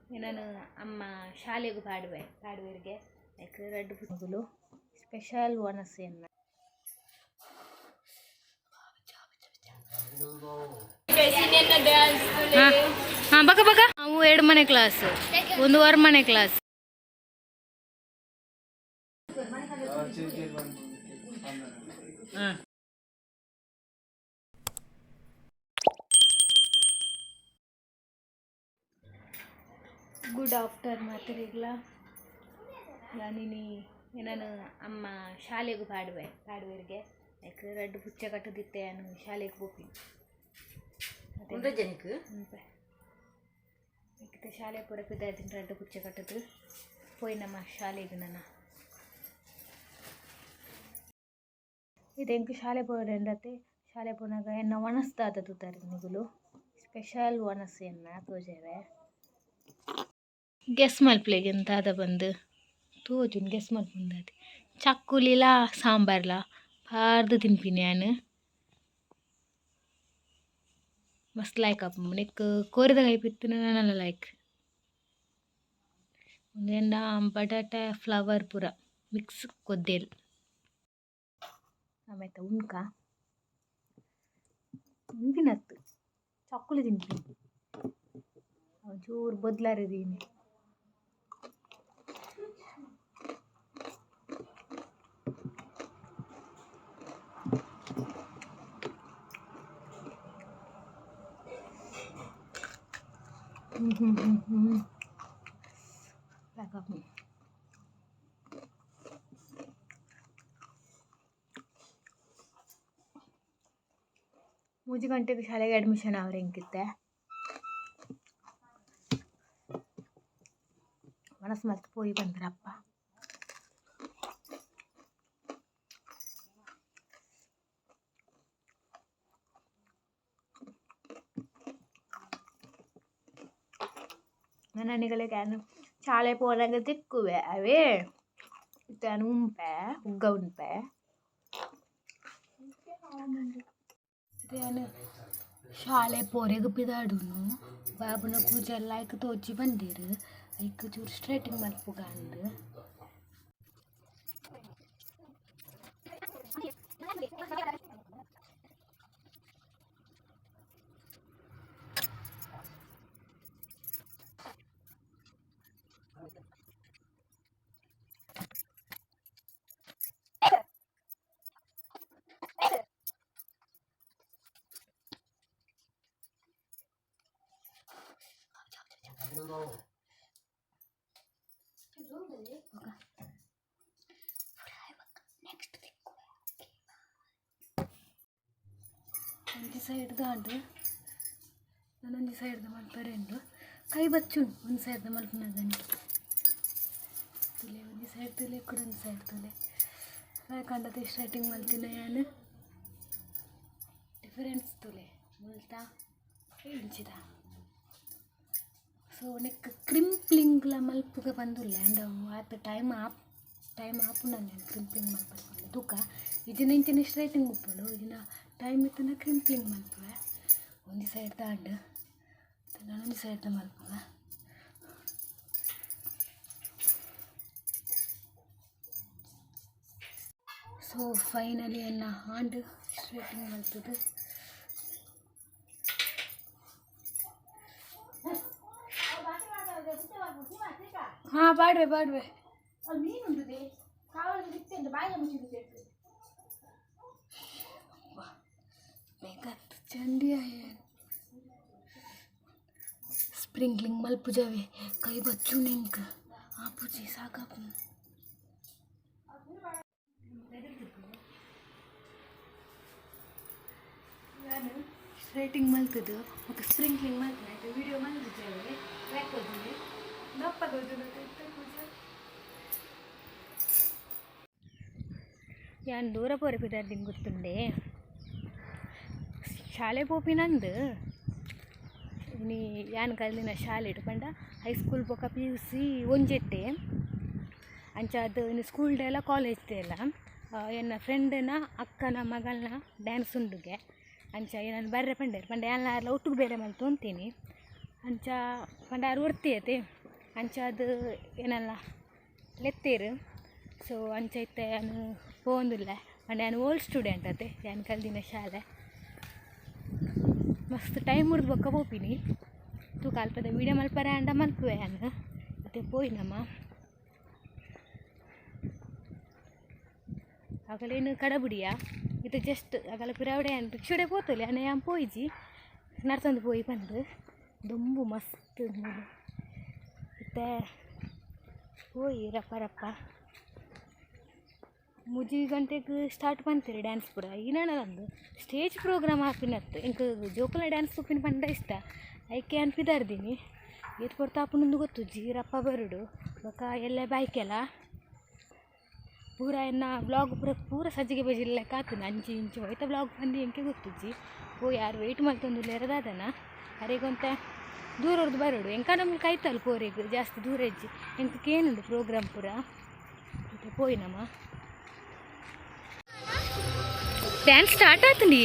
ನಾನು ಅಮ್ಮ ಶಾಲೆಗೂ ಪಾಡುವೆರಿಗೆ like red ಮಗಳು ಸ್ಪೆಷಲ್ ಒನಸೆಯನ್ನ ಹಾಂ ಬಕ ಬಕ ಅವು 2 ಮನೆ ಕ್ಲಾಸ್ ಒಂದು ಮನೆ ಕ್ಲಾಸ್ ಗುಡ್ ಆಫ್ಟರ್ ಮಾತಿರಿಗ್ಲ ನಾನಿನಿ ನಾನು ಅಮ್ಮ ಶಾಲೆಗೂ ಪಾಡುವೆರಿಗೆ ಲೈಕ್ ರೆಡ್ ಪುಚ್ಚ ಕಟ್ಟದಿತ್ತೆ ನಾನು ಶಾಲೆಗೆ ಹೋಗಿ ಮತ್ತೆ ಶಾಲೆ ಪೂರ ಪಿದ್ದಾಯ್ತೀನಿ ರೆಡ್ ಪುಚ್ಚ ಕಟ್ಟದು ಪೋಯ್ ನಮ್ಮ ಶಾಲೆಗೆ ನನ್ನ ಇದೆಂಕು ಶಾಲೆ ಪೋಡಂಡತೆ ಶಾಲೆ ಪೋನಾಗ ಎನ್ನ ಒಣಸ್ದಾದ ತುತ್ತಾರೆ ನಿಗುಲು ಸ್ಪೆಷಲ್ ಒಣಸೆಯನ್ನ ತೋಜೇವೆ ಗೆಸ್ ಮಲ್ಪ್ಲೆಗೆ ಎಂತ ಅದ ಬಂದು ತೋಜುನ್ ಗೆಸ್ ಮಲ್ಪುಂದಾದ ಚಕ್ಕುಲಿಲ ಸಾಂಬಾರ್ಲ ಪಾರ್ದು ತಿನ್ಪಿನಿ ನಾನು ಮಸ್ತ್ ಲೈಕ್ ಅಪ್ಪ ನೆಕ್ ಕೋರಿದ ಕೈಪಿತ್ತು ನನ್ನ ಲೈಕ್ ಒಂದೆಂಡ ಬಟಾಟೆ ಫ್ಲವರ್ ಪೂರ ಮಿಕ್ಸ್ ಕೊದ್ದೇಲ್ ಆಮೇಲೆ ಉಣ್ಪಿನತ್ತು ಚಕ್ಕುಲಿ ತಿನ್ಪಿನಿ ಒಂಚೂರು ಬದಲಾರಿದೀನಿ ಮೂಜಿ ಗಂಟೆಗೆ ಶಾಲೆಗೆ ಅಡ್ಮಿಷನ್ ಅವ್ರೆ ಹೆಂಗಿತ್ತೆ ಮನಸ್ಸು ಮತ್ತೆ ಪೋಯಿ ಬಂದ್ರಪ್ಪ ನನಗಳಿಗೆ ಶಾಲೆ ಪೋನಾಗ ತಿಕ್ಕುವೆ ಅವೇ ಇತ್ತಾನು ಉಂಪೆ ಉಗ್ಗ ಉಂಪೆ ನಾನು ಶಾಲೆ ಪೋರೆಗೆ ಪಿದಾಡುನು ಬಾಬುನ ಕೂಜೆಲ್ಲ ಐಕ್ ತೋಜಿ ಬಂದಿರು ಐಕ್ ಚೂರು ಸ್ಟ್ರೈಟಿಂಗ್ ಮಲ್ಪುಗ ಅಂದು ಒಂಜಿ ಸೈಡ್ ದಾಂಡು ನಾನೊಂಜಿ ಸೈಡ್ದ ಮಲ್ಪರೆಂಡು ಕೈ ಬಚ್ಚುಂಡು ಒಂದು ಸೈಡ್ದ ಮಲ್ಪನದನಿ ತುಲೆ ಒಂಜಿ ಸೈಡ್ ತುಲೆ ಕೂಡ ಒಂದು ಸೈಡ್ ತುಲೆ ಕಂಡತೆ ಸ್ಟಾರ್ಟಿಂಗ್ ಮಲ್ತಿನ ನಾನು ಡಿಫರೆನ್ಸ್ ತುಲೆ ಮುಲ್ತಾ ಇಂಚಿದ ಸೊ ನೆಕ್ ಕ್ರಿಂಪ್ಲಿಂಗ್ಲ ಮಲ್ಪುಗ ಬಂದುಲ್ಲ ಅಂಡ್ ಆತ ಟೈಮ್ ಆಪುಂಡ ನಾನು ಕ್ರಿಂಪ್ಲಿಂಗ್ ಮಲ್ಪಡ್ಕೊಂಡು ತೂಕ ಇದನ್ನ ಇಂಚಿನ ಸ್ಟ್ರೈಟಿಂಗ್ ಉಪ್ಪುಂಡು ಇದನ್ನ ಟೈಮ್ ಇತ್ತನ ಕ್ರಿಂಪ್ಲಿಂಗ್ ಮಲ್ಪುವೆ ಒಂಜಿ ಸೈಡ್ ದಾಂಡು ನಾನೊಂದು ಸೈಡ್ದ ಮಲ್ಪುವ ಸೊ ಫೈನಲಿ ಎನ್ನ ಹಾಂಡ್ ಸ್ಟ್ರೈಟಿಂಗ್ ಮಲ್ಪುದು ಹಾಂ ಬಾಡ್ವೆ ಚಂಡಿ ಸ್ಪ್ರಿಂಕ್ಲಿಂಗ್ ಮಲ್ಪುಜವೆ ಕೈ ಬಚ್ಚು ನೆಂಕ್ ಆಪುಜಿ ಸಾಕಾಪ ನಾನು ಸ್ಟ್ರೈಟಿಂಗ್ ಮಲ್ತದ್ದು ಮತ್ತು ಸ್ಪ್ರಿಂಕ್ಲಿಂಗ್ ಮಲ್ತು ವಿಡಿಯೋ ಮಲ್ತಿದ್ದೇವೆ ಯಾಕೋದಿದೆ ಯಾನ್ ದೂರ ಪೋರೆ ಪಿದಾರ್ದಿನ ಗೊತ್ತುಂಡೆ ಶಾಲೆ ಪೋಪಿನಂದು ನೀ ಯಾನ್ ಕಲಿನ ಶಾಲೆ ಇಟ್ಕೊಂಡ ಹೈಸ್ಕೂಲ್ ಪೋಕ PUC ಒಂಜೆಟ್ಟೆ ಅಂಚ ಅದು ಇನ್ನು ಸ್ಕೂಲ್ ಡೇ ಎಲ್ಲ ಕಾಲೇಜ್ ಡೇ ಎಲ್ಲ ಎನ್ನ ಫ್ರೆಂಡ್ನ ಅಕ್ಕನ ಮಗಳನ್ನ ಡ್ಯಾನ್ಸ್ ಉಂಡುಗೆ ಅಂಚ ನಾನು ಬರ್ರೆ ಪಂಡೆ ಎಲ್ಲ ಒಟ್ಟಿಗೆ ಬೇರೆ ಮಲ್ತು ಅಂತೀನಿ ಅಂಚ ಪಂಡ ಯಾರು ಒರ್ತಿಯತೆ ಅಂಚಾದ ಏನಲ್ಲ ಲೆತ್ತೇರು ಸೊ ಅಂಚೈತೆ ನಾನು ಹೋಗಂದಿಲ್ಲ ಅಂಡ್ ನಾನು ಓಲ್ಡ್ ಸ್ಟೂಡೆಂಟ್ ಅದೇ ನಾನು ಕಲ್ದಿನ ಶಾಲೆ ಮಸ್ತ್ ಟೈಮ್ ಹಿಡ್ದು ಬೊಕ್ಕ ಹೋಗ್ತೀನಿ ತೂಕ ಅಲ್ಪದ ವೀಡಿಯೋ ಮಲ್ಪರೆ ಅಂಡ ಮಲ್ಪುವೆ ನಾನು ಮತ್ತೆ ಪೋಯಿನಮ್ಮ ಆಗಲೇನು ಕಡಬುಡಿಯ ಇದು ಜಸ್ಟ್ ಆಗಲ ಪಿರಾವಡೆ ರಿಕ್ಷೋಡೆ ಪೋತಲೆ ಅನ್ನ ಯಾನ್ ಪೋಯಿಜಿ ನಡ್ತಂದು ಪೋಯಿ ಬಂದು ದೊಂಬು ಮಸ್ತ್ ಮತ್ತೆ ಪೋಯಿ ರಪ್ಪ ರಪ್ಪ ಮುಜಿ ಗಂಟೆಗೆ ಸ್ಟಾರ್ಟ್ ಬಂತೀರಿ ಡ್ಯಾನ್ಸ್ ಪೂರ ಈನಂದು ಸ್ಟೇಜ್ ಪ್ರೋಗ್ರಾಮ್ ಹಾಪಿನತ್ತು ಇಂಕ ಜೋಕುಲ ಡ್ಯಾನ್ಸ್ ತುಪ್ಪಿನ ಪಂಡ ಇಷ್ಟ ಐಕೆ ಅನ್ಪಿದಾರ್ದೀನಿ ಏತ್ ಕೊಡ್ತಾ ಅಪ್ಪನೊಂದು ಗೊತ್ತು ಜೀರಪ್ಪ ಬರುಡು ಬೊಕ ಎಲ್ಲ ಬೈಕೆಲ್ಲ ಪೂರ ಎನ್ನ ಬ್ಲಾಗ್ ಪೂರ ಸಜ್ಜಿಗೆ ಬಜಿಲ್ಲ ಕಾತನ ಅಂಚಿ ಇಂಚು ಹೋಯ್ತ ಬ್ಲಾಗ್ ಬಂದು ಎಂಕೆ ಗೊತ್ತುಜ್ಜಿ ಓ ಯಾರು ವೆಯ್ಟ್ ಮಾಡ್ತೊಂದು ಎರದಾದನ ಅರೆಗೊಂತ ದೂರ ಹೊಡೆದು ಬರೋಡು ಎಂಕ ನಮ್ಗೆ ಕಾಯ್ತಲ್ಲ ಪೋರೆಗೆ ಜಾಸ್ತಿ ದೂರ ಇಜ್ಜಿ ಎಂಕಕ್ಕೆ ಏನುಂಡು ಪ್ರೋಗ್ರಾಮ್ ಪೂರ ಮತ್ತೆ ಪೋಯಿನಮ್ಮ ಡ್ಯಾನ್ಸ್ ಸ್ಟಾರ್ಟ್ ಆತಂಡಿ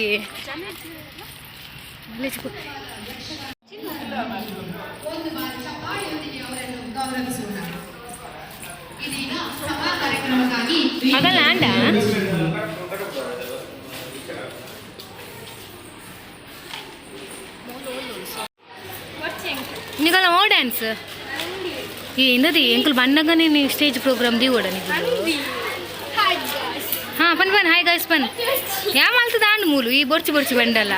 ಆಗಲ್ಲ ಅಂಡ ನಿಗಲ್ಲ ಓ ಡ್ಯಾನ್ಸ್ ఏందది ఎంకులు బండగానే నీ స్టేజ్ ప్రోగ్రామ్ దిగోడా నీకు పని పని హాయ్ గైస్ పని ఏమల్తుంది ఆండు మూలు ఈ బొర్చి బొర్చి బండಲ್ಲ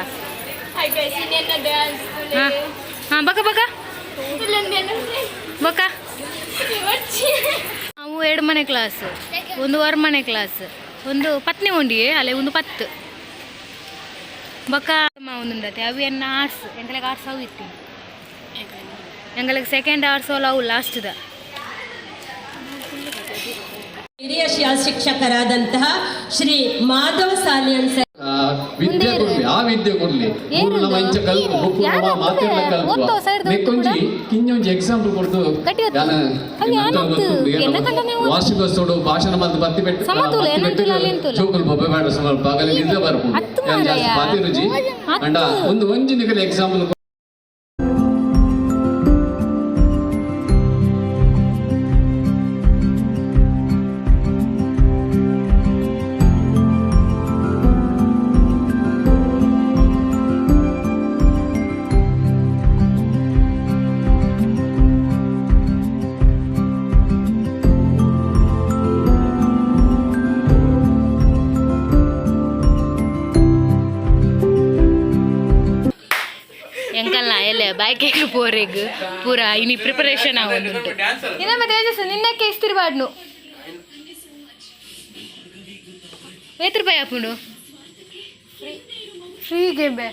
ಬಕ ಬಕ ಬಕ ಅವು 2 ಮನೆ ಕ್ಲಾಸ್ ಒಂದು 1 ಮನೆ ಕ್ಲಾಸ್ ಒಂದು ಪತ್ನಿ ಉಂಡಿ ಅಲ್ಲೇ ಒಂದು 10 ಬಕ ಒಂದುಂಡತೆ ಅವು ಎನ್ನ ಆರ್ಟ್ಸ್ ಎಂಗಳಿಗೆ ಆರ್ಟ್ಸ್ ಅವು ಇತ್ತು ಎಂಗಳಿಗೆ ಸೆಕೆಂಡ್ ಆರ್ಟ್ಸ್ ಅವು ಲಾಸ್ಟ್ದ ಹಿರಿಯ ಶಿಕ್ಷಕರಾದಂತಹ ಶ್ರೀ ಮಾಧವ್ ಸಾಲಿಯನ್ ಸರ್ ವಿದ್ಯೆ ಕೊಡ್ಲಿ ಆ ವಿದ್ಯೆ ಕೊಡ್ಲಿ ಮೂರು ಮಂಚ ಕಲ್ಪು ಬುಕ್ಕು ಮಾತೆಲ್ಲ ಕಲ್ಪು ನೆಕ್ಕೊಂಜಿ ಕಿಂಜೊಂಜಿ ಎಕ್ಸಾಂಪಲ್ ಕೊಡ್ದು ವಾರ್ಷಿಕೋತ್ಸವ ಭಾಷಣ ಮಂದು ಬತ್ತಿ ಬೆಟ್ಟು ಚೌಕಲ್ ಬೊಬ್ಬೆ ಬೇಡ ಸ್ವಲ್ಪ ಆಗಲಿ ನಿದ್ದೆ ಬರ್ಬೋದು ಪಾತಿ ರುಚಿ ಅಂಡ ಒಂದು ಒಂಜಿ ನಿಗಲ ಎಕ್ಸಾಂಪಲ್ ಎಂಕಲ್ನ ಎಲ್ಲ ಬೈಕಿಗೆ ಪೋರೆಗ್ ಪೂರ ಇನಿ ಪ್ರಿಪರೇಷನ್ ಆಗೋದುಂಟು ಇನ್ನೊಮ್ಮೆ ತೇಜಸ್ ನಿನ್ನಕ್ಕೆ ಇಸ್ತಿರ್ಬಾಡ್ನು ₹8 ಹಾಪುಂಡು ಫ್ರೀಗೆ ಬೇ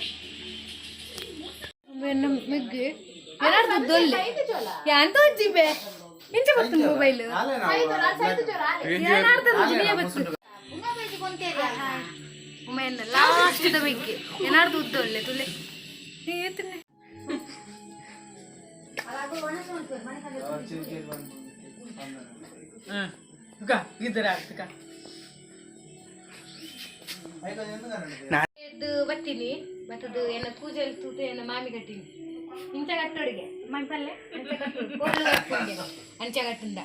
ಮಿಗ್ಗೆ ಏನಾರ್ದು ದೊಲ್ಲೆ ಯಾಂತ ಉಜ್ಜಿ ಬೇ ಇಂಚ ಬರ್ತುಂಡು ಮೊಬೈಲ್ ಏನಾರ್ದು ಉಜ್ಜಿನೇ ಬರ್ತುಂಡು ಉಮೆನ್ನ ಲಾಸ್ಟ್ದ ಬಗ್ಗೆ ಏನಾರ್ದು ಉದ್ದೊಳ್ಳೆ ತುಲೆ ಬತ್ತೀನಿ ಮತ್ತದು ಏನ ಪೂಜೆ ತೂತು ಏನ ಮಾಮಿ ಕಟ್ಟಿನಿ ಇಂಚ ಕಟ್ಟೋಡಿಗೆ ಮೈ ಪಲ್ಲೆ ಅಂಚ ಕಟ್ಟುಂಡ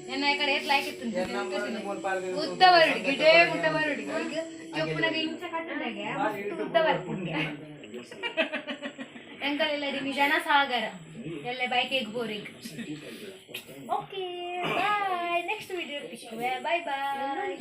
ನನ್ನ ಈ ಕಡೆ ಎತ್ಲಾಕಿತ್ತು ಉದ್ದ ಬರುಡಿ ಗಿಡೇ ಉದ್ದ ಬರುಡಿ ಚೊಪ್ಪನಾಗ ಇಂಚ ಕಟ್ಟದಾಗೆ ಉದ್ದ ಬರ್ತಿದ್ದೆ ಎಂಕಲೆಲ್ಲ ಜನ ಸಾಗರ ಎಲ್ಲ ಬೈಕಿಗೆ ಬೋರಿಗೆ okay bye next video bye ಬಾಯ್